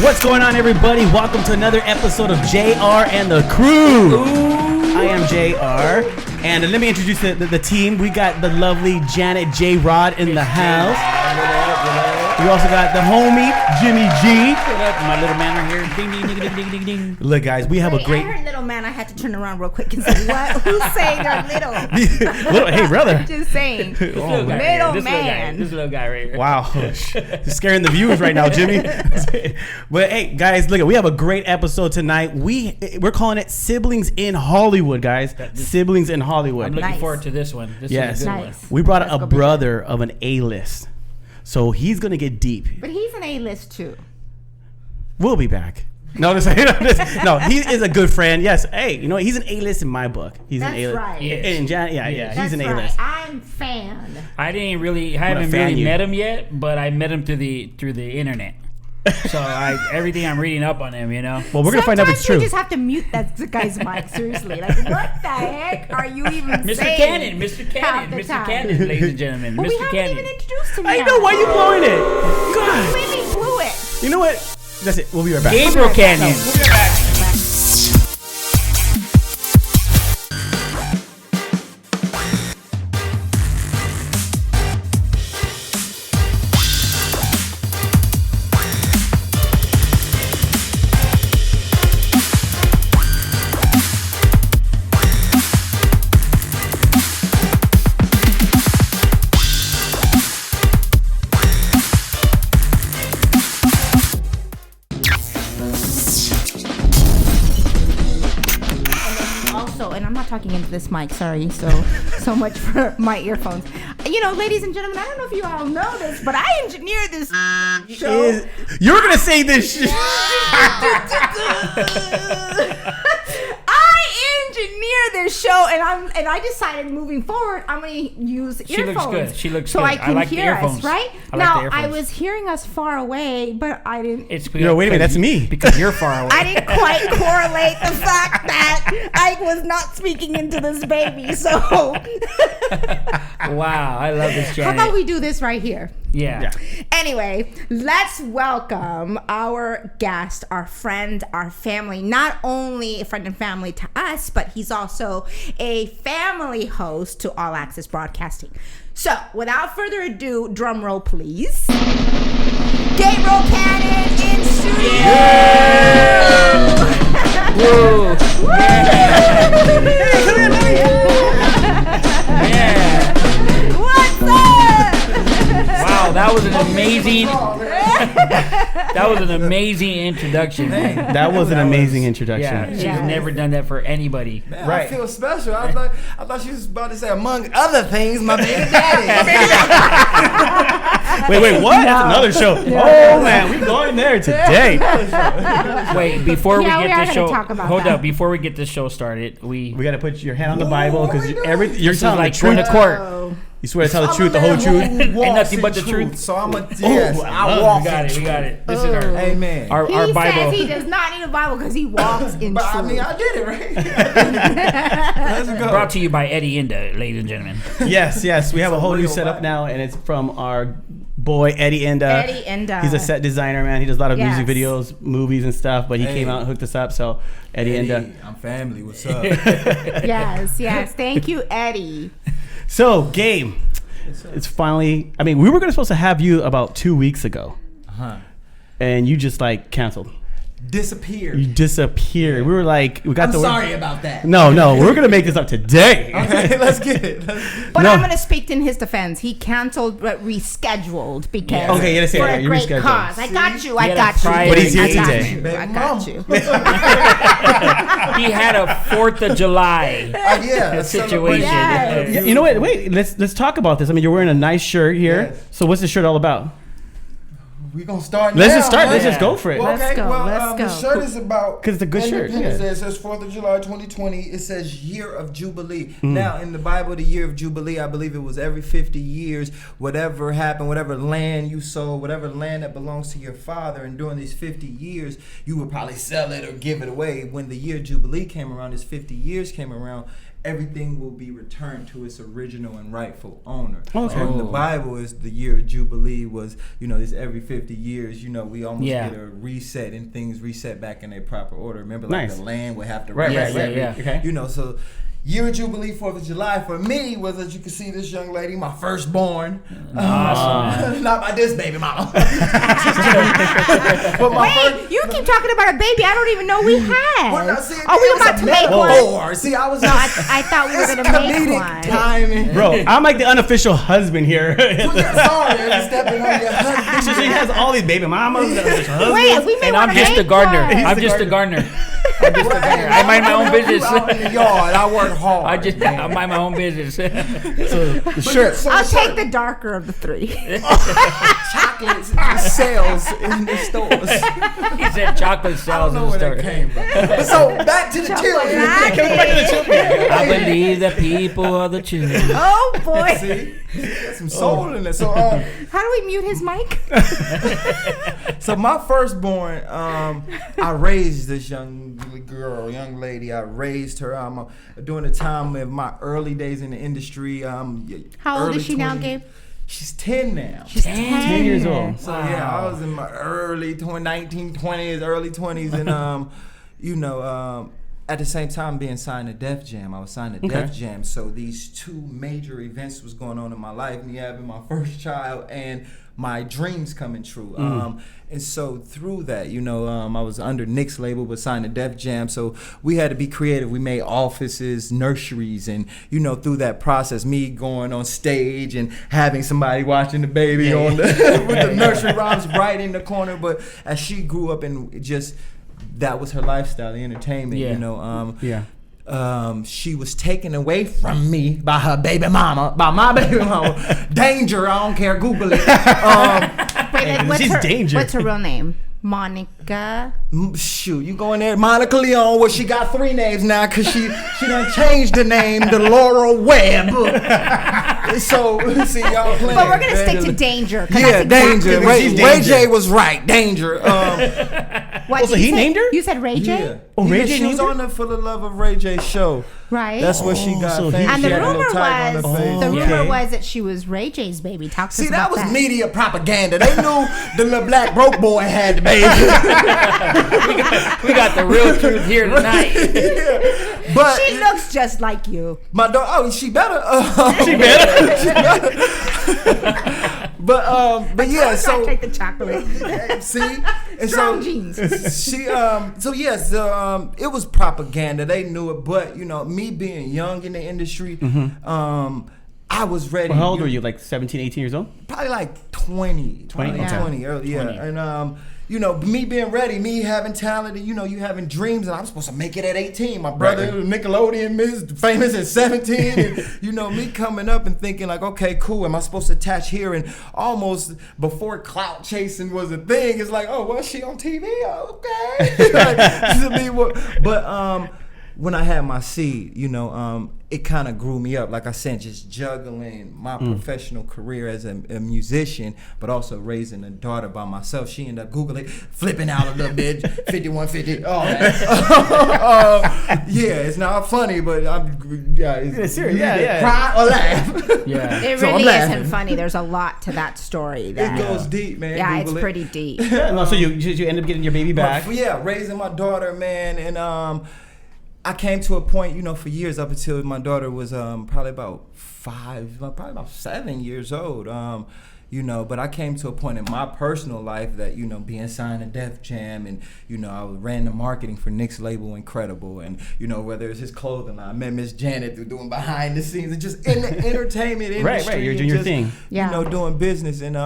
What's going on, everybody? Welcome to another episode of JR and the Crew. I am JR, and let me introduce the team. We got the lovely Janet JROD in the house. We also got the homie Jimi G. What up, my little man right here? Ding, ding, ding, ding, ding, ding, ding. Look, guys, we have a great. I heard little man. I had to turn around real quick and say, "What? Who's saying they're little?" Hey, brother. Just saying. Oh, little man. This little guy right here. Wow, you're scaring the viewers right now, Jimmy. But hey, guys, look, we have a great episode tonight. We're calling it Siblings in Hollywood, guys. Siblings in Hollywood. I'm looking forward to this one. This is a good one. We brought a brother of an A-list, so he's gonna get deep. But he's an A-list too. We'll be back. No, no, he is a good friend. Yes, hey, you know what? He's an A-list in my book. He's an A-list. Right. Yes. He's an A-list. Right. I'm fan. I haven't really met him yet, but I met him through the internet. So everything I'm reading up on him, you know. Well, we're gonna find out if it's true. You just have to mute that guy's mic. Seriously, like what the heck are you even Mr. saying? Mr. Cannon, ladies and gentlemen, But Mr. we haven't Cannon. even introduced him I yet. know why you blowing it. God, You really blew it. you know what? That's it. We'll be right back. Gabriel Canyon. We'll be right back. And I'm not talking into this mic, sorry, so much for my earphones. You know, ladies and gentlemen, I don't know if you all know this, but I engineered this show. You're gonna say this shit. I engineered this show, and I decided moving forward, I'm gonna use earphones. She looks good. She looks so good. I can like the hear earphones. us, right? I was hearing us far away, but I didn't. No, wait a minute, that's me. Because you're far away. I didn't quite correlate the fact that I was not speaking into this baby. So, Wow, I love this, Janet. how about we do this right here? Yeah. Anyway, let's welcome our guest, our friend, our family. Not only a friend and family to us, but he's also a family host to All Access Broadcasting. So, without further ado, drum roll, please. Gabriel Cannon in studio. Whoa. Yeah. What's up? Wow, that was an amazing introduction, man. That was an amazing introduction. Yeah, she's never done that for anybody. Man, Right. I feel special. I thought she was about to say, among other things, my baby daddy. Wait, what? That's another show. Oh man, we're going there today. Wait, before we Yeah, we get are this gonna show, talk about hold that. up. Before we get this show started, we We gotta put your hand on the Bible because you're telling like the truth. going to court. Oh. You swear to tell the truth, the whole truth. And nothing but the truth. So I'm a yes. I I love walk. We got it. This is our Amen. our He Bible. says he does not need a Bible because he walks in But I truth. mean, I did it right. Let's go. Brought to you by Eddie Inda, ladies and gentlemen. Yes. We have a whole new real setup Bible. now, and it's from our boy Eddie Inda. Eddie Inda. He's a set designer, man. He does a lot of music Yes. videos, movies, and stuff. But he Hey. came out and hooked us up. So Eddie Inda. I'm family. What's up? Yes. Thank you, Eddie. So Gabe, it's finally. I mean, we were supposed to have you about 2 weeks ago, and you just like canceled. Disappeared. You disappeared. We were like, we got I'm the. sorry about that. No, we're gonna make this up today. Okay, let's get it. But No. I'm going to speak in his defense. He canceled but rescheduled because Okay, yeah, let's say for that. a You great rescheduled. cause. I got you. I had a got you. private But he's here I got today. you, Baby I got mama. you. He had a 4th of July Yeah, a situation. Yes. You know what? Wait, let's talk about this. I mean, you're wearing a nice shirt here. Yes. So what's this shirt all about? We're going to start Let's now, just start. huh? Let's just go for it. Well, Let's okay, go, well, let's the go. shirt is about 'Cause it's a good shirt, Independence yeah. Day. It says 4th of July 2020. It says Year of Jubilee. Mm. Now, in the Bible, the Year of Jubilee, I believe it was every 50 years, whatever happened, whatever land you sold, whatever land that belongs to your father, and during these 50 years, you would probably sell it or give it away. When the year Jubilee came around, this 50 years came around, everything will be returned to its original and rightful owner. Okay. So in the Bible, is the year of Jubilee was, this every 50 years, we almost get a reset and things reset back in their proper order. Remember, like the land would have to reset. Okay. So year of Jubilee, 4th of July for me was, as you can see, this young lady, my firstborn. Awesome. Not by this baby mama. Wait, you keep talking about a baby I don't even know we had. Well, see, we about to make one? See, I was. No, I thought we were going to make one. Timing. Bro, I'm like the unofficial husband here. Sorry, I'm stepping on your husband. So she has all these baby mamas. Wait, we may and want I'm to just make a gardener. one. I'm just a gardener. I mind my own business. Out in the yard, I work hard. I mind my own business. Sure. I'll take the darker of the 3. Chocolate sales in the stores. He said chocolate sells in the store. But so back to the children. I believe the people are the children. Oh boy. See? Got some soul in there. So how do we mute his mic? so my firstborn, I raised this young lady. I raised her. During the time of my early days in the industry. How old is she now, Gabe? She's 10 now. She's 10 years old. So yeah, I was in my early 1920s, early 20s, and at the same time being signed to Def Jam, I was signed to Def Jam. So these 2 major events was going on in my life: me having my first child and my dreams coming true. And so through that, I was under Nick's label, but signed to Def Jam. So we had to be creative. We made offices, nurseries, and through that process, me going on stage and having somebody watching the baby on the with the nursery rhymes right in the corner. But as she grew up and just that was her lifestyle, the entertainment. She was taken away from me by her baby mama, by my baby mama. Danger, I don't care, Google it. What's her real name? Monica. Shoot, you going there? Monica Leon. Well, she got 3 names now because she done changed the name to Laura Webb. So see y'all playing. But we're gonna stick to Danger. Yeah, Danger. Ray J was right. Danger. So he named her? You said Ray J? Yeah. Oh, Ray J she was on the For the Love of Ray J show. Right. That's where she got so famous. And the rumor was that she was Ray J's baby. Talk to us about that. See, that was media propaganda. They knew the little black broke boy had the baby. we got the real truth here tonight. But she looks just like you. My daughter. Oh, she better. She better. But yeah. So take the chocolate. See, and strong genes. She it was propaganda. They knew it, but me being young in the industry, I was ready. Well, how old were you? Like 17, 18 years old? Probably like 20 early, and me being ready, me having talent, and you having dreams, and I'm supposed to make it at 18. My brother, Nickelodeon, famous at 17, and me coming up and thinking like, okay, cool. Am I supposed to attach here? And almost before clout chasing was a thing, it's like, oh, well, she on TV, okay. But when I had my seed, it kind of grew me up. Like I said, just juggling my professional career as a musician, but also raising a daughter by myself. She ended up Googling, flipping out a little bit, 5150, all that. It's not funny, but it's serious. Yeah. Cry or laugh. Yeah. It really isn't funny. There's a lot to that story. It goes deep, man. Yeah, Google it's pretty deep. So you end up getting your baby back. Raising my daughter, man, and I came to a point, for years up until my daughter was probably about 7 years old. But I came to a point in my personal life that, being signed to Def Jam and, I ran the marketing for Nick's label Incredible, and, whether it's his clothing line. I met Miss Janet through doing behind the scenes and just in the entertainment industry. Right, you're doing your thing. Doing business. And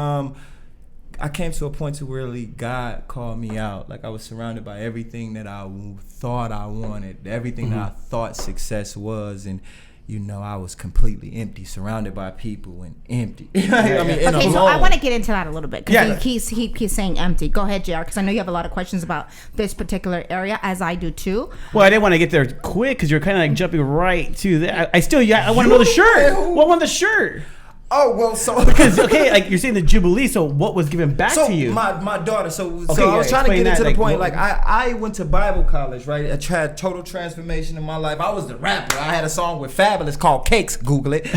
I came to a point to where really God called me out. Like I was surrounded by everything that I thought I wanted, everything that I thought success was, and I was completely empty, surrounded by people and empty. So I want to get into that a little bit because he keeps saying empty. Go ahead, JR, because I know you have a lot of questions about this particular area, as I do too. Well, I didn't want to get there quick because you're kind of like jumping right to that. I want to know the shirt. What won the shirt? Oh well, so because like you're saying the Jubilee, so what was given back to you? My daughter. So Okay, I was trying to get into the point. what- Like I went to Bible college, right? I had total transformation in my life. I was the rapper. I had a song with Fabulous called Cakes. Google it. Wait,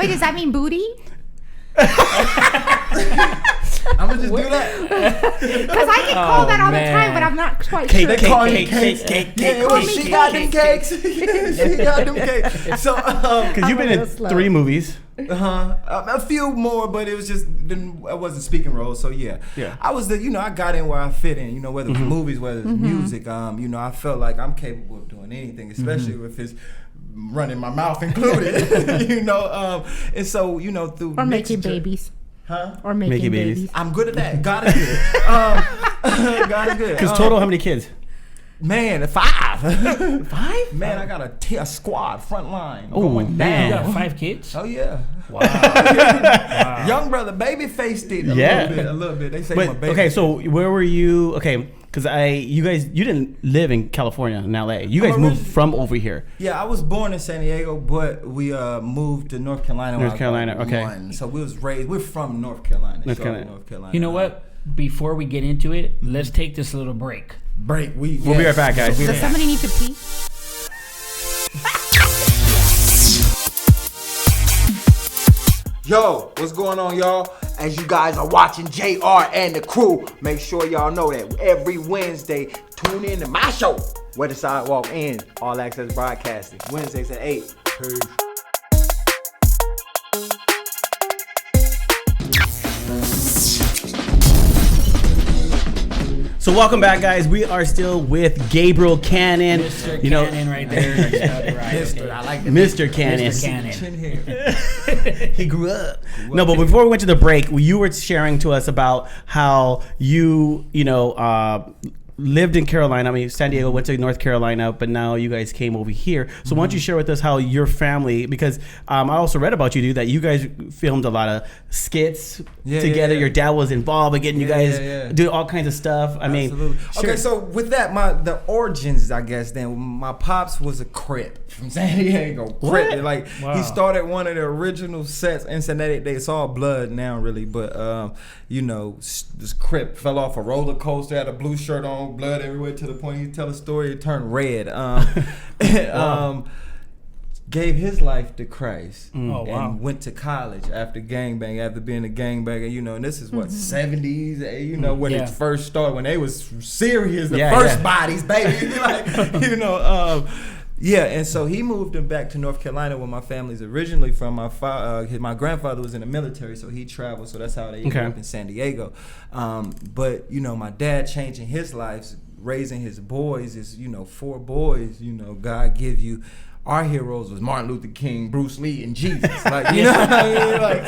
does that mean booty? I'm gonna just do that. Because I get called that all the time, but I'm not quite sure. They call you cake, cakes. cake, Yeah, cake, well, cake, she cake, got cake, them cakes. She got them cakes. So Because you've been in 3 movies. a few more, but it was just I wasn't speaking roles. So yeah. I was I got in where I fit in. Whether it's movies, whether it's music. I felt like I'm capable of doing anything, especially if it's running my mouth included. And so through Or making babies. Huh? Or making babies. I'm good at that. God is good. God is good. Because total, how many kids? Man, 5. 5? Man, I got a squad front line. Oh, going man. You down. got 5 kids? Oh yeah. Wow. Young brother, baby faced it a little bit. They say my But baby. okay, so where were you? Okay, because you didn't live in California in LA. You guys moved from over here. Yeah, I was born in San Diego, but we moved to North Carolina. when I North was Carolina, like okay. 1. So we're from North Carolina. North Charlotte, Carolina. North Carolina. You know what? Before we get into it, let's take this little break. Break. We'll be right back, guys. Does somebody need to pee? Yo, what's going on, y'all? As you guys are watching JR and the crew, make sure y'all know that every Wednesday, tune in to my show, Where the Sidewalk Ends, All Access Broadcasting, Wednesdays at 8. Peace. So welcome back, guys. We are still with Gabriel Cannon. Mr. You know, Cannon right there. Mr. I like Mr. Cannon. Mr. Cannon. chin hair. He grew up. No, but before we went to the break, you were sharing to us about how you lived in Carolina. I mean, San Diego, went to North Carolina, but now you guys came over here. So why don't you share with us how your family, because I also read about you, dude, that you guys filmed a lot of skits together. Yeah. Your dad was involved in getting you guys do all kinds of stuff. I mean, Okay, so with that, the origins, I guess, then my pops was a Crip from San Diego. Crip. Like, he started one of the original sets in San Diego. It's all blood now, really, but, this Crip fell off a roller coaster, had a blue shirt on, blood everywhere, to the point he tell a story, it turned red. Gave his life to Christ and went to college after being a gangbanger, and this is what 70s, when it first started, when they was serious, first bodies, baby, and so he moved him back to North Carolina, where my family's originally from. My grandfather was in the military, so he traveled, so that's how they ended up in San Diego. But my dad changing his life, raising his boys is 4 boys. God give you. Our heroes was Martin Luther King, Bruce Lee, and Jesus. Like, you know what I mean? Like,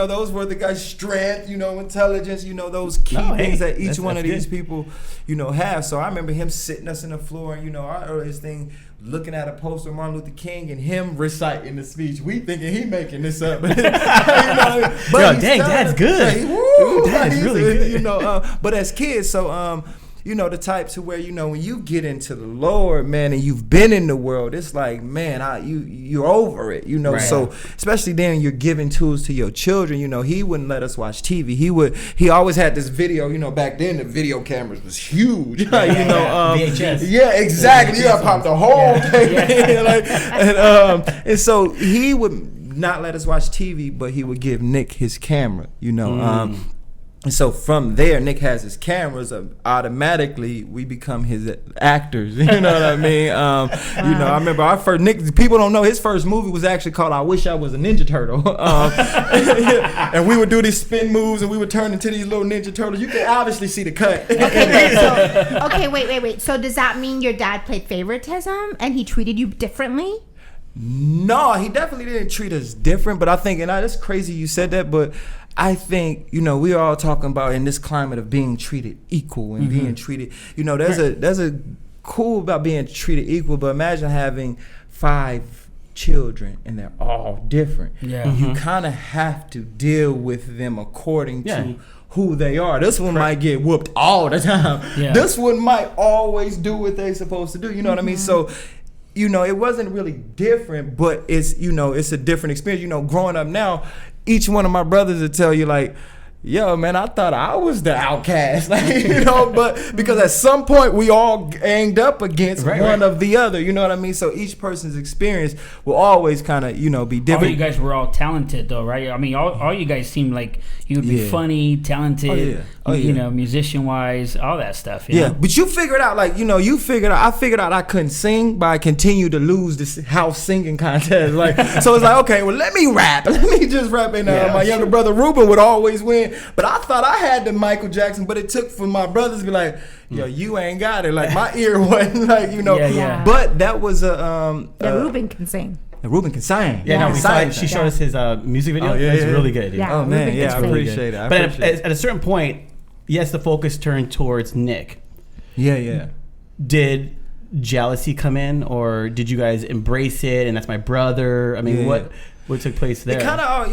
those were the guys' strength, intelligence, those key things that each one of these people, have. So I remember him sitting us in the floor, and, our earliest thing, looking at a poster of Martin Luther King and him reciting the speech. We thinking he making this up. But Dad's good. Dad's really good. But as kids, so the type to where when you get into the Lord, man, and you've been in the world, it's like, man, you're over it, Right. So especially then, you're giving tools to your children. He wouldn't let us watch TV. He always had this video. Back then the video cameras was huge. VHS. Yeah, exactly. You gotta pop the whole thing. And so he would not let us watch TV, but he would give Nick his camera. And so from there, Nick has his cameras. Automatically, we become his actors. You know what I mean? I remember our first Nick. People don't know his first movie was actually called "I Wish I Was a Ninja Turtle," and we would do these spin moves, and we would turn into these little Ninja Turtles. You can obviously see the cut. Wait. So does that mean your dad played favoritism and he treated you differently? No, he definitely didn't treat us different. But I think, and that's crazy you said that, but I think, we are all talking about in this climate of being treated equal and being treated, there's a cool about being treated equal, but imagine having 5 children and they're all different. Yeah. You kind of have to deal with them according to who they are. This one might get whooped all the time. Yeah. This one might always do what they're supposed to do. You know what I mean? So you know, it wasn't really different, but it's, you know, it's a different experience. You know, growing up now, each one of my brothers would tell you like, yo, man, I thought I was the outcast, like, you know, but because at some point we all ganged up against one of the other, you know what I mean? So each person's experience will always kind of, you know, be different. All you guys were all talented, though, right? I mean, all you guys seemed like you would be funny, talented, you know, musician-wise, all that stuff. You know? But you figured out, like, you know, I figured out I couldn't sing, but I continued to lose this house singing contest. Like, so it's like, okay, well, let me rap. Let me just rap. And my younger brother, Ruben, would always win. But I thought I had the Michael Jackson, but it took for my brothers to be like, yo, you ain't got it. Like, my ear wasn't like, you know. But that was a... Ruben can sing. Ruben can sing. Yeah, no, we saw it. She showed us his music video. It's really good. Yeah. Oh, man, I appreciate it. But at a certain point, yes, the focus turned towards Nick. Yeah. Did jealousy come in, or did you guys embrace it? And that's my brother. I mean, what took place there? Our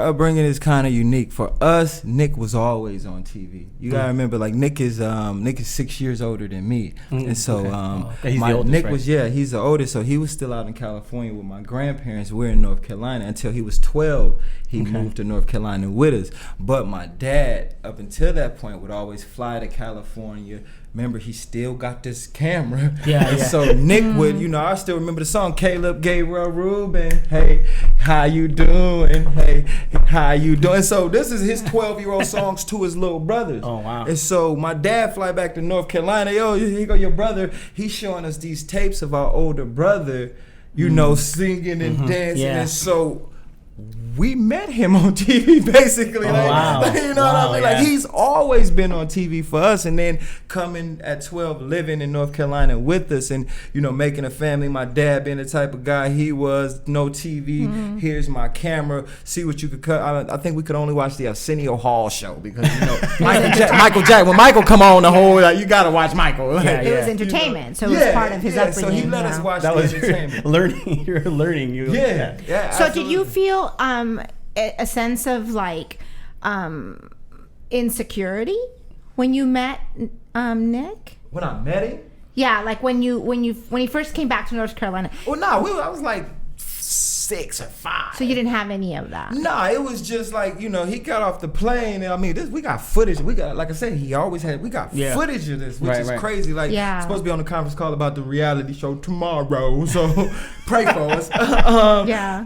upbringing is kind of unique. For us, Nick was always on TV. You gotta remember, like, Nick is 6 years older than me, and so he's the oldest, Nick right? he's the oldest. So he was still out in California with my grandparents. We're in North Carolina until he was 12. He moved to North Carolina with us. But my dad, up until that point, would always fly to California. Remember, he still got this camera. So Nick would, you know, I still remember the song, Caleb, Gabriel, Ruben. Hey, how you doing? Hey, how you doing? So this is his 12-year-old songs to his little brothers. Oh, wow. And so my dad fly back to North Carolina. Yo, here go your brother. He's showing us these tapes of our older brother, you know, singing and dancing. And so we met him on TV, basically. You know what I mean? Like, he's always been on TV for us, and then coming at 12, living in North Carolina with us, and, you know, making a family. My dad being the type of guy he was, no TV. Here's my camera. See what you could cut. I think we could only watch the Arsenio Hall show because, you know, Michael Jackson. When Michael come on, the whole, like, you gotta watch Michael. Like, it was entertainment, so it was part of his upbringing. So he let us watch that the was entertainment. You're learning. So did you feel a sense of like insecurity when you met Nick? When I met him? Yeah, like when he first came back to North Carolina. Well, no, I was like 6 or 5. So you didn't have any of that? Nah, it was just like, you know, he got off the plane, and I mean, we got footage. We got, like I said, we got footage of this, which is crazy. Like, supposed to be on the conference call about the reality show tomorrow, so pray for us.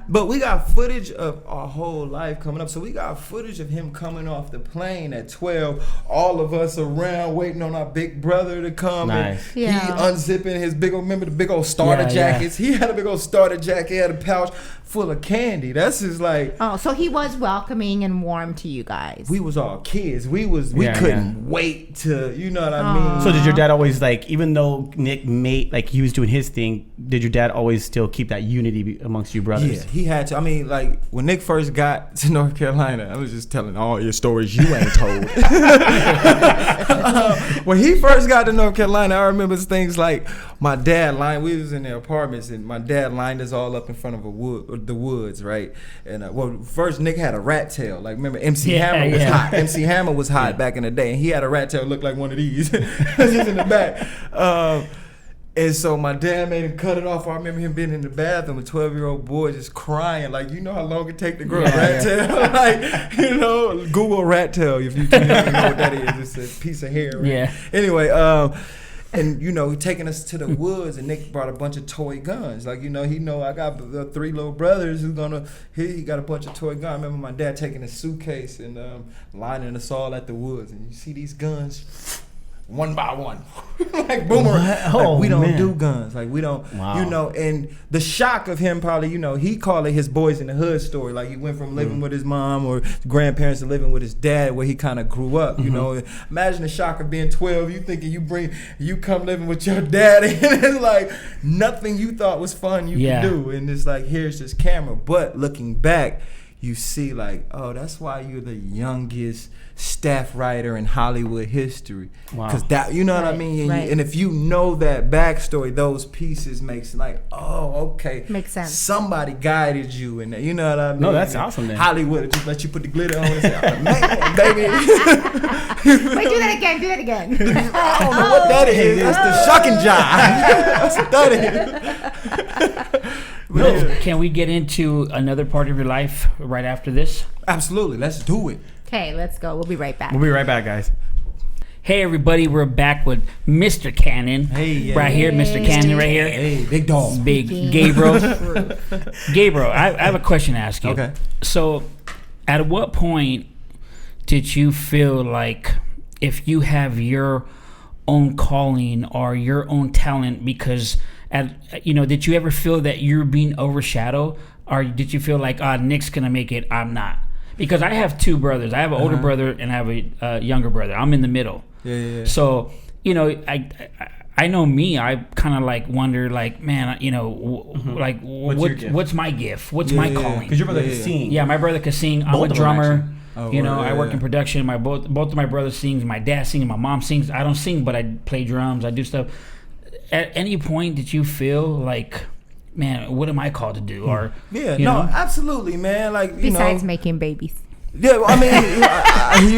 But we got footage of our whole life coming up. So we got footage of him coming off the plane at 12, all of us around waiting on our big brother to come. And he unzipping his big old, remember the big old starter jackets? He had a big old starter jacket, he had a pouch full of candy. That's just like... Oh, so he was welcoming and warm to you guys. We was all kids. We couldn't wait to, you know what I mean? So did your dad always, like, even though Nick made, like, he was doing his thing, did your dad always still keep that unity amongst you brothers? Yeah, he had to. I mean, like, when Nick first got to North Carolina, I was just telling all your stories you ain't told. When he first got to North Carolina, I remember things like my dad we was in the apartments, and my dad lined us all up in front of the woods, right? And first Nick had a rat tail. Like, remember MC Hammer was hot. MC Hammer was hot back in the day, and he had a rat tail looked like one of these, just in the back. And so my dad made him cut it off. I remember him being in the bathroom, a 12-year-old boy just crying, like, you know how long it take to grow a rat tail? Like, you know, Google rat tail if you don't know what that is. It's a piece of hair. Right? Yeah. Anyway, and, you know, taking us to the woods, and Nick brought a bunch of toy guns. Like, you know, I got 3 little brothers who's he got a bunch of toy guns. I remember my dad taking a suitcase and lining us all at the woods. And you see these guns, one by one, like boomerang. Like, we don't do guns. Like, we don't, you know, and the shock of him probably, you know, he called it his boys in the hood story. Like, he went from living with his mom or grandparents to living with his dad, where he kind of grew up, you know. Imagine the shock of being 12, you thinking you come living with your dad, and it's like nothing you thought was fun you could do. And it's like, here's this camera. But looking back, you see like, oh, that's why you're the youngest staff writer in Hollywood history. Wow. Because that, you know what I mean? And if you know that backstory, those pieces makes like, oh, okay. Makes sense. Somebody guided you in that. You know what I mean? No, that's awesome then. Hollywood just let you put the glitter on and say, oh, man, baby. Wait, do that again. I don't know what that is. That's the shucking jive. That's what that is. No, can we get into another part of your life right after this? Absolutely. Let's do it. Okay, let's go. We'll be right back. We'll be right back, guys. Hey everybody, we're back with Mr. Cannon. Hey, yeah. Right here, Mr. Cannon right here. Hey, big dog. Big Gabriel. Gabriel, I have a question to ask you. Okay. So, at what point did you feel like if you have your own calling or your own talent, because did you ever feel that you're being overshadowed, or did you feel like, Nick's gonna make it, I'm not? Because I have two brothers. I have an older brother and I have a younger brother. I'm in the middle. Yeah. So, I know me. I kind of like wonder, like, man, like what's my gift? What's my calling? Because your brother can sing. Yeah, my brother can sing. I'm Both a of them, drummer. actually. I work in production. Both of my brothers sings. My dad sings. My mom sings. I don't sing, but I play drums. I do stuff. At any point, did you feel like, man, what am I called to do? Or absolutely, man. Like besides making babies. Yeah, well, I mean,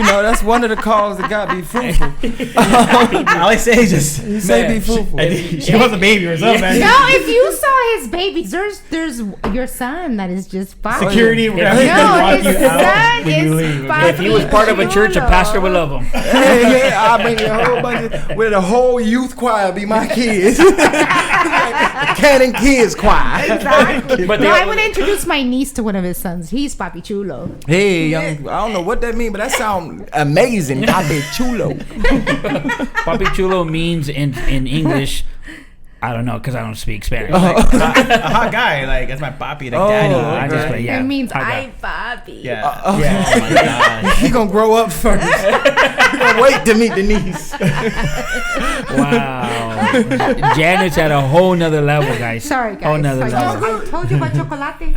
that's one of the calls that got me fruitful. All I say is just be fruitful. She wants a baby or something, man. No, if you saw his babies, there's your son that is just fine. Security. No, his son is fine. If he was part of a church, a pastor would love him. Hey, I bring a whole bunch of, with a whole youth choir be my kids. Cannon Kids Choir. Exactly. But I would introduce my niece to one of his sons. He's Papi Chulo. Hey, I don't know what that means, but that sounds amazing. Papi Chulo. Papi Chulo means in English, I don't know, because I don't speak Spanish. A hot guy, like that's my papi, like daddy. I just play, It means hot guy. I'm Papi. Yeah. Okay. Yeah. Oh my god. He gonna grow up first. He gonna wait to meet the niece. Wow. Janet's at a whole nother level, guys. Sorry, guys. Whole nother level. I told you about chocolate.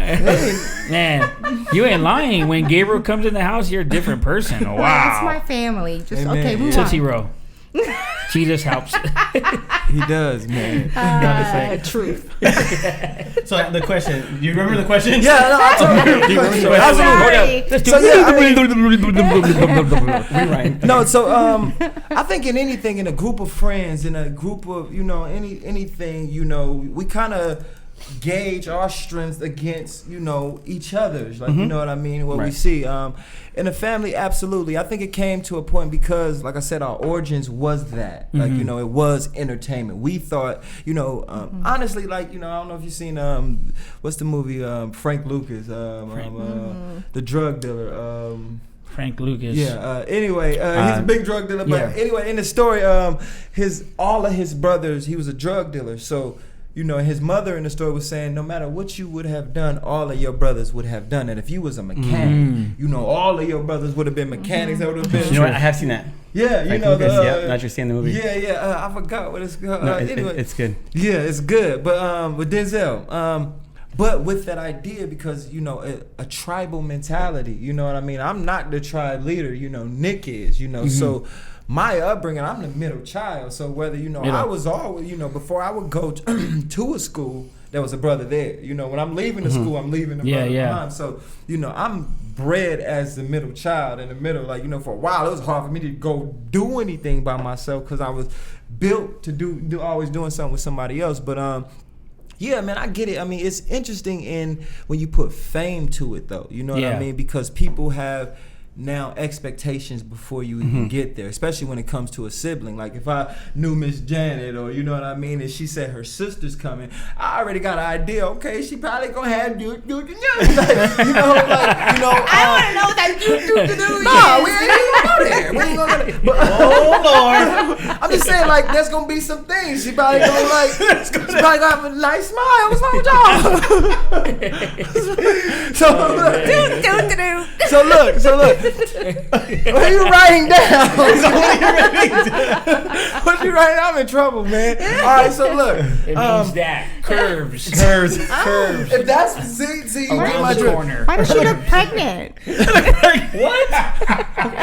Man, you ain't lying. When Gabriel comes in the house, you're a different person. Wow. Well, it's my family. Just Amen. okay, move Tootsie on. Roll. Jesus helps. He does, man. Truth. So the question, do you remember the question? Yeah, no, I told you. Do you remember the Sorry. question? So yeah, Rewrite. no, so I think in anything, in a group of friends, in a group of anything, we kind of gauge our strengths against each other's, like you know what I mean, what we see in a family. Absolutely, I think it came to a point because, like I said, our origins was that like it was entertainment. We thought honestly, like I don't know if you've seen what's the movie Frank Lucas, the drug dealer. Frank Lucas. Yeah. Anyway, he's a big drug dealer. But anyway, in the story, all of his brothers, he was a drug dealer. So his mother in the story was saying, no matter what you would have done, all of your brothers would have done it. If you was a mechanic, all of your brothers would have been mechanics. That would have been. You know what? I have seen that. Yeah, Frank Lucas, not just seeing the movie. Yeah. I forgot what it's called. No, Anyway, it's good. Yeah, it's good. But with Denzel, but with that idea, because a tribal mentality. You know what I mean? I'm not the tribe leader. Nick is. So. My upbringing, I'm the middle child, so whether I was always before I would go to a school, there was a brother there. When I'm leaving the school, I'm leaving the brother behind. So I'm bred as the middle child in the middle. Like for a while, it was hard for me to go do anything by myself because I was built to do always doing something with somebody else. But yeah, man, I get it. I mean, it's interesting when you put fame to it, though. You know what I mean? Because people have now expectations before you even get there, especially when it comes to a sibling. Like if I knew Miss Janet, or and she said her sister's coming, I already got an idea. Okay, she probably gonna have do. I want to know that do. No, we ain't even go there. We ain't gonna. But, oh Lord, I'm just saying, like there's gonna be some things she probably gonna she probably gonna have a nice smile. What's wrong with y'all? So look. What are you writing down? What you writing? I'm in trouble, man. All right, so look. It means that. Curves. Curves. If that's see, Around my the drip. corner. Why does she look pregnant? What?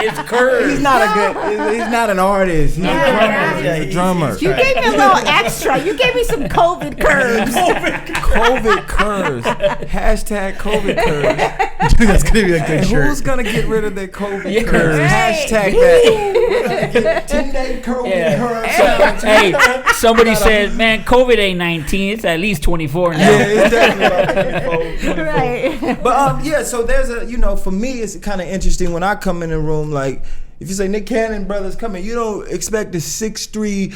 It's curves. He's not a good. He's not an artist. He's Yeah, a drummer. right. He's a drummer. You gave me a little extra. You gave me some COVID curves. COVID curves. Hashtag COVID curves. Dude, that's gonna be a good And shirt. who's gonna get rid of their COVID Yeah. curves? Right. Hashtag that. We're gonna get 10-day COVID Yeah. curves. Hey, somebody said, man, COVID ain't 19. It's at least 24 now. Yeah, it's definitely about 24. Right. But yeah, so there's for me, it's kind of interesting when I come in the room, like, if you say Nick Cannon brothers coming, you don't expect the 6'3"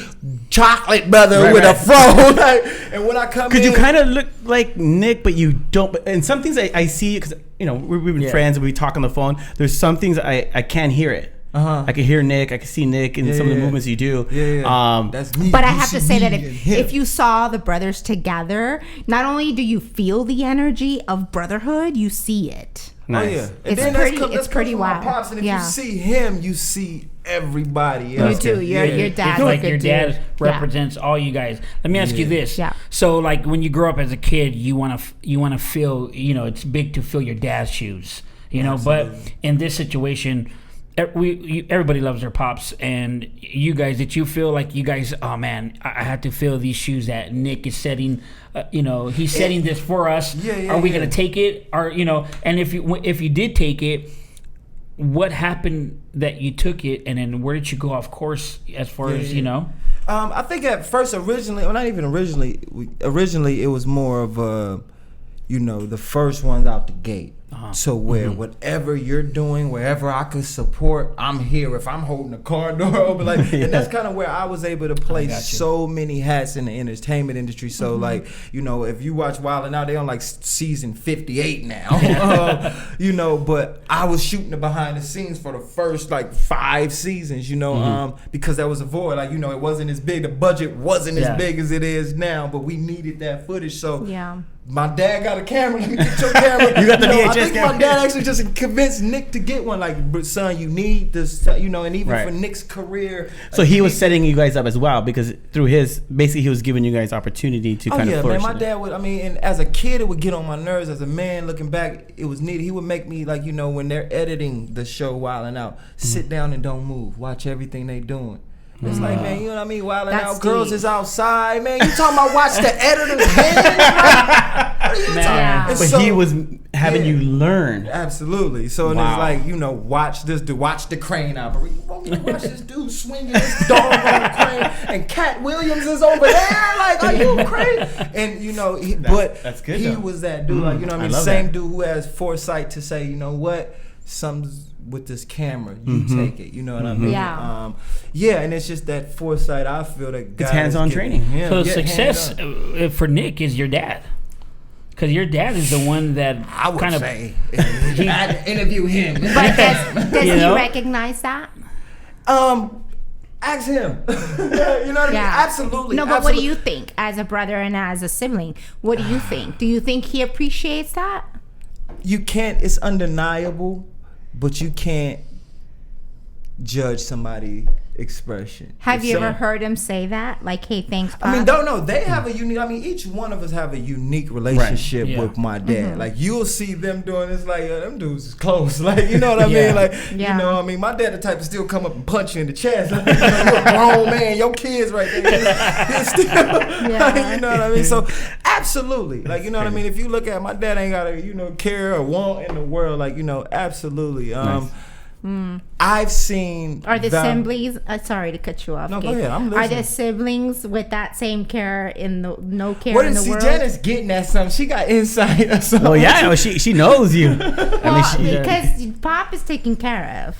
chocolate brother Right, with right. a fro. Like, and when I come Because in, you kind of look like Nick, but you don't. But and some things I see, because we've been Yeah. friends and we talk on the phone. There's some things I can't hear it. I can hear Nick. I can see Nick and some of the movements you do. Yeah. That's me. But I You have to see say that me and if him. you saw the brothers together, not only do you feel the energy of brotherhood, you see it. Nice. Oh yeah, It's that's pretty- come- it's that's pretty come from my wild. Pops, and if Yeah. you see him, you see everybody You else. do. Your dad. It's like a your good dad dude. represents all you guys. Let me ask you this. Yeah. So like when you grow up as a kid, you want to feel, it's big to fill your dad's shoes, but in this situation, everybody loves their pops, and you guys, did you feel like you guys, oh man, I had to fill these shoes that Nick is setting, he's setting this for us. Are we going to take it? Or, and if you did take it, what happened that you took it, and then where did you go off course as far as, I think at first, originally, it was more of a, the first ones out the gate. So where whatever you're doing, wherever I could support, I'm here. If I'm holding the car door open, and that's kind of where I was able to play so many hats in the entertainment industry. So like, if you watch Wild 'N Out, they on like season 58 now. But I was shooting the behind the scenes for the first like 5 seasons. Because there was a void. Like it wasn't as big. The budget wasn't as big as it is now, but we needed that footage. So Yeah. my dad got a camera. Let me get your camera. You got the VHS I think camera. my dad actually just convinced Nick to get one. Like, but son, you need this. And even Right. for Nick's career. So he was setting you guys up as well, because through basically he was giving you guys opportunity to kind of flourish. Man, my dad would. And as a kid, it would get on my nerves. As a man, looking back, it was needed. He would make me like, when they're editing the show Wild 'N Out, sit down and don't move. Watch everything they doing. It's like, man, you know what I mean? Wild 'N That's Out, girls deep. is outside, man. You talking about watch the editor's hands? Like, what are you talking? Yeah. And But so- he was having you learn. Absolutely. So and Wow. it's like, watch this dude, watch the crane operation. Watch this dude swinging this dog on the crane, and Cat Williams is over there. Like, are you crazy? And That's good, he though. was that dude. Like, I the love same that. dude who has foresight to say, what, something's with this camera, you take it. You know what I mean? Yeah. And it's just that foresight. I feel that God It's hands-on has given training. him. So Yeah, success hands-on. for Nick is your dad, because your dad is the one that I would kind of say. I had to interview him. But does You he know? recognize that? Ask him. You know what I mean? Absolutely. No, but what absolutely. do you think as a brother and as a sibling? What do you think? Do you think he appreciates that? You can't. It's undeniable, but you can't judge somebody's expression. Have If you ever some- heard him say that? Like, hey, thanks, Pop? I mean, don't know. They have a unique. Each one of us have a unique relationship Yeah. with my dad. Like, you'll see them doing this. Like, them dudes is close. Like, you know what I Yeah. mean? Like, Yeah. my dad the type to still come up and punch you in the chest. Like, you're a grown man. Your kids right there. He's still. Yeah. You know what I mean? So, absolutely. Like, you know what I mean? If you look at my dad, ain't got a care or want in the world. Like, absolutely. Nice. I've seen. Are the val- siblings? Sorry to cut you off. No, go Gabe. ahead, I'm Are the listening. siblings with that same care in the no care What in is the world? Janice getting at something? She got insight or something. Well, yeah, well, she knows you. Well, because Pop is taken care of,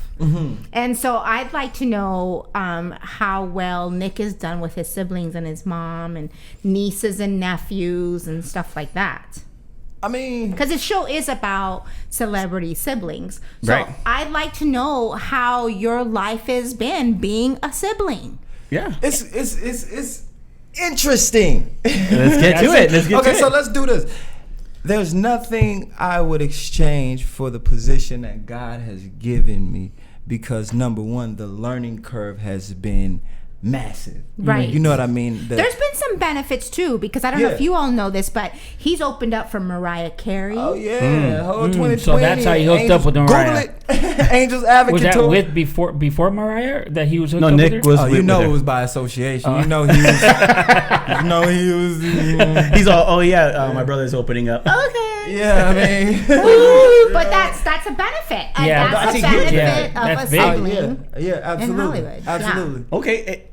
and so I'd like to know how well Nick is done with his siblings and his mom and nieces and nephews and stuff like that. I mean, Because the show is about celebrity siblings, so Right. I'd like to know how your life has been being a sibling. Yeah. it's interesting. Let's get to it. Let's get to Okay, it. so let's do this. There's nothing I would exchange for the position that God has given me, because number one, the learning curve has been massive. Right. You know what I mean? There's been some benefits too, because I don't know if you all know this, but he's opened up for Mariah Carey. Oh yeah, whole 2020. So that's how he hooked up with Mariah. Google it. Angels Advocate. Was that Tour. with before Mariah that he was hooked No, up Nick with her? was. Oh, you with know her. it was by association. You know he was. You know he was. He's all. Oh yeah, my brother's opening up. Okay. Yeah, I mean. Ooh, but that's a benefit. Yeah, That's a that's huge. benefit Yeah, of that's a big. sibling. Yeah, absolutely. Hollywood, yeah. Absolutely. Okay,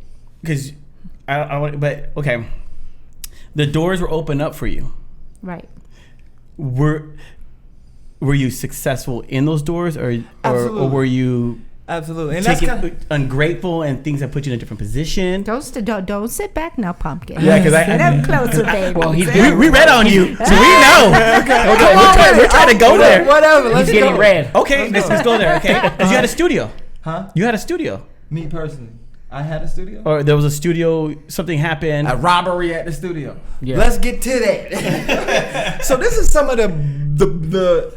because I want. But okay, the doors were open up for you. Right. Were you successful in those doors, or were you Absolutely. And that's taking ungrateful and things that put you in a different position? Don't sit back now, pumpkin. Yeah, because Sit up closer, baby. Well, he's we read on you, so we know. okay. We're trying to go there. Whatever. He's Let's getting go. red. Okay, let's go there. Okay, because you had a studio. Huh? You had a studio, Me personally, I had a studio. or there was a studio. Something happened. A robbery at the studio. Yeah. Let's get to that. So this is some of the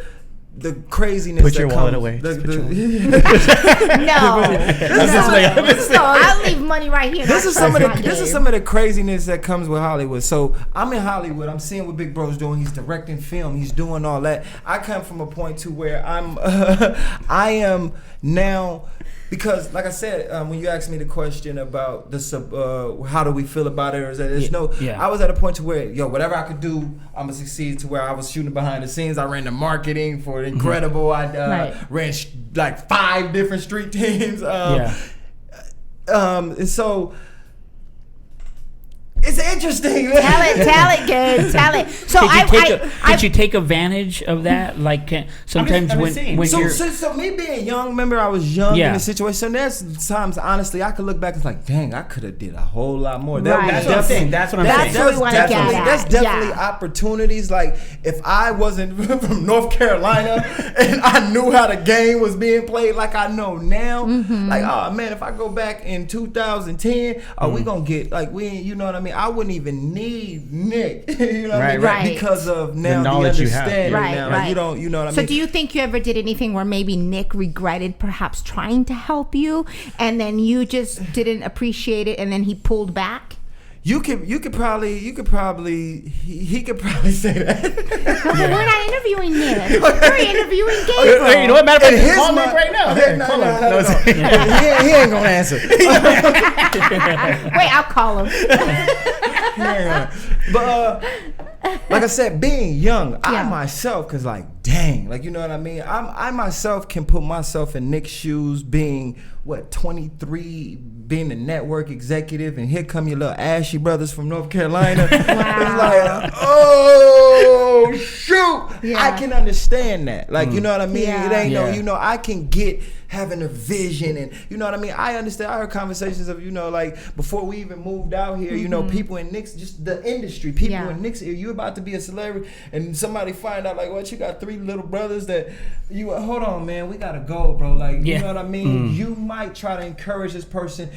craziness. Put that your wallet comes- away. the- Just put your No, I'll leave money right here. This is That's some of my the this is game. some of the craziness that comes with Hollywood. So I'm in Hollywood. I'm seeing what Big Bro's doing. He's directing film. He's doing all that. I come from a point to where I am now. Because, like I said, when you asked me the question about this, how do we feel about it, or is that I was at a point to where, whatever I could do, I'm gonna succeed. To where I was shooting behind the scenes. I ran the marketing for Incredible. I ran like 5 different street teams. And so it's interesting. Talent, good talent. So Did you take advantage of that? Like sometimes I'm just saying. when you're So me being young, remember I was young Yeah. in the situation. So there's times, honestly, I could look back and it's like, dang, I could have did a whole lot more. Right. That's what I'm saying. That's what I'm That's saying. what we wanna get at. That's definitely Yeah. opportunities. Like if I wasn't from North Carolina and I knew how the game was being played like I know now, like oh man, if I go back in 2010, we gonna get like you know what I mean? I wouldn't even need Nick, you know what I mean? Right. Because of now the knowledge you have. understanding. Right, now. right. Like, you know what I So mean? do you think you ever did anything where maybe Nick regretted perhaps trying to help you, and then you just didn't appreciate it, and then he pulled back? You could probably he could probably say that. Well, we're not interviewing Nick. We're interviewing Gabriel. Wait, you know what? Matter of In fact, his call Nick mind- right now. Okay, Call him. no. He ain't gonna answer. Wait, I'll call him. But like I said, being young, I Yeah. myself, cause like, dang, like you know what I mean. I myself can put myself in Nick's shoes, being 23, being a network executive, and here come your little ashy brothers from North Carolina. It's like, oh shoot, Yeah. I can understand that. Like you know what I mean. Yeah. It ain't no, Yeah. you know, I can get having a vision, and you know what I mean. I understand. I heard conversations of like before we even moved out here, you know, people in Nick's, just the industry, people Yeah. in Nick's, you about to be a celebrity, and somebody find out like, what, you got 3 little brothers that you hold on, man, we gotta go, bro. Like you know what I mean. You might try to encourage this person.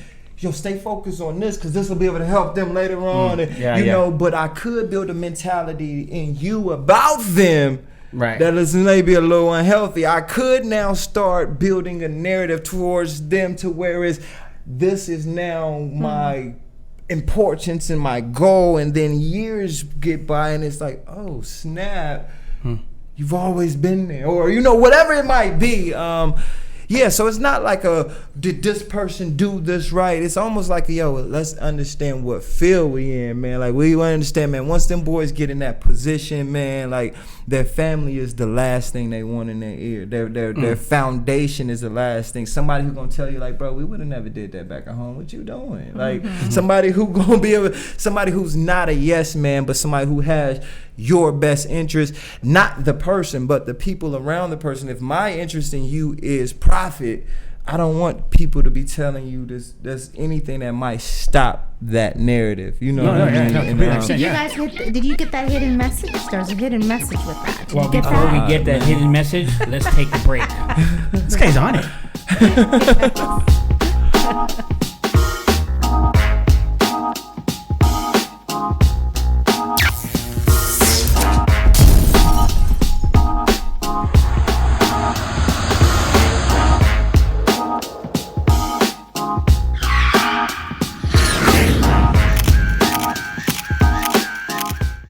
Stay focused on this because this will be able to help them later on, and you know. But I could build a mentality in you about them. Right. That is maybe a little unhealthy. I could now start building a narrative towards them to where this is now my importance and my goal, and then years get by and it's like, oh snap, you've always been there, or you know, whatever it might be. So it's not like did this person do this right? It's almost like, let's understand what field we in, man. Like we understand, man, once them boys get in that position, man, like their family is the last thing they want in their ear. Their foundation is the last thing. Somebody who gonna tell you like, bro, we would have never did that back at home. What you doing? Like somebody who gonna be somebody who's not a yes man, but somebody who has your best interest, not the person, but the people around the person. If my interest in you is profit, I don't want people to be telling you there's anything that might stop that narrative. You know what I mean? Did you guys did you get that hidden message? There's a hidden message with that. Did Well, you get before that? we get that hidden message, let's take a break. This guy's on it.